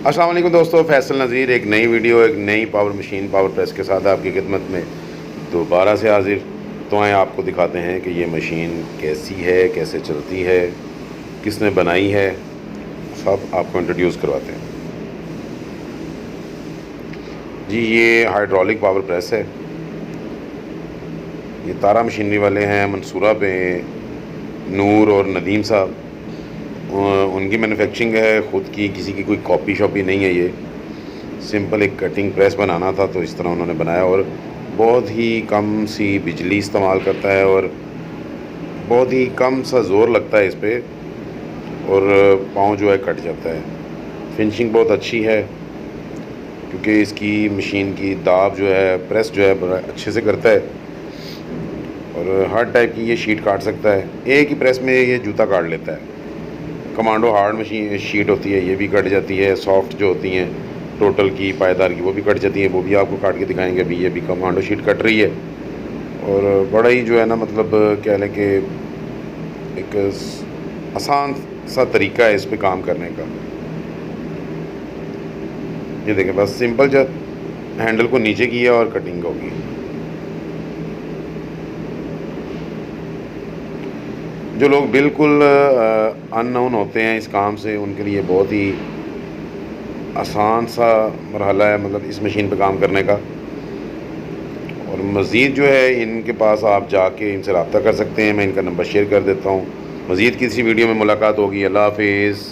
अस्सलाम वालेकुम दोस्तों, फैसल नज़ीर एक नई वीडियो, एक नई पावर मशीन, पावर प्रेस के साथ आपकी खिदमत में दोबारा से हाजिर। तो आए आपको दिखाते हैं कि ये मशीन कैसी है, कैसे चलती है, किसने बनाई है, सब आपको इंट्रोड्यूस करवाते हैं। जी, ये हाइड्रोलिक पावर प्रेस है। ये तारा मशीनरी वाले हैं मंसूरा पे, नूर और नदीम साहब। उनकी मैन्युफैक्चरिंग है ख़ुद की, किसी की कोई कॉपी शॉपी नहीं है। ये सिंपल एक कटिंग प्रेस बनाना था तो इस तरह उन्होंने बनाया, और बहुत ही कम सी बिजली इस्तेमाल करता है और बहुत ही कम सा ज़ोर लगता है इस पर, और पाँव जो है कट जाता है। फिनिशिंग बहुत अच्छी है क्योंकि इसकी मशीन की दाब जो है, प्रेस जो है बड़ा अच्छे से करता है, और हर टाइप की ये शीट काट सकता है। एक ही प्रेस में ये जूता काट लेता है। कमांडो हार्ड मशीन शीट होती है, ये भी कट जाती है। सॉफ्ट जो होती हैं टोटल की, पायदार की, वो भी कट जाती है। वो भी आपको काट के दिखाएंगे। अभी ये भी कमांडो शीट कट रही है, और बड़ा ही जो है ना, मतलब कह लें कि एक आसान सा तरीका है इस पे काम करने का। ये देखें, बस सिंपल जो हैंडल को नीचे किया और कटिंग होगी। जो लोग बिल्कुल अननोन होते हैं इस काम से, उनके लिए बहुत ही आसान सा मरहला है, मतलब इस मशीन पे काम करने का। और मज़ीद जो है इनके पास आप जाके इनसे रब्ता कर सकते हैं। मैं इनका नंबर शेयर कर देता हूँ। मज़ीद किसी वीडियो में मुलाकात होगी। अल्लाह हाफिज़।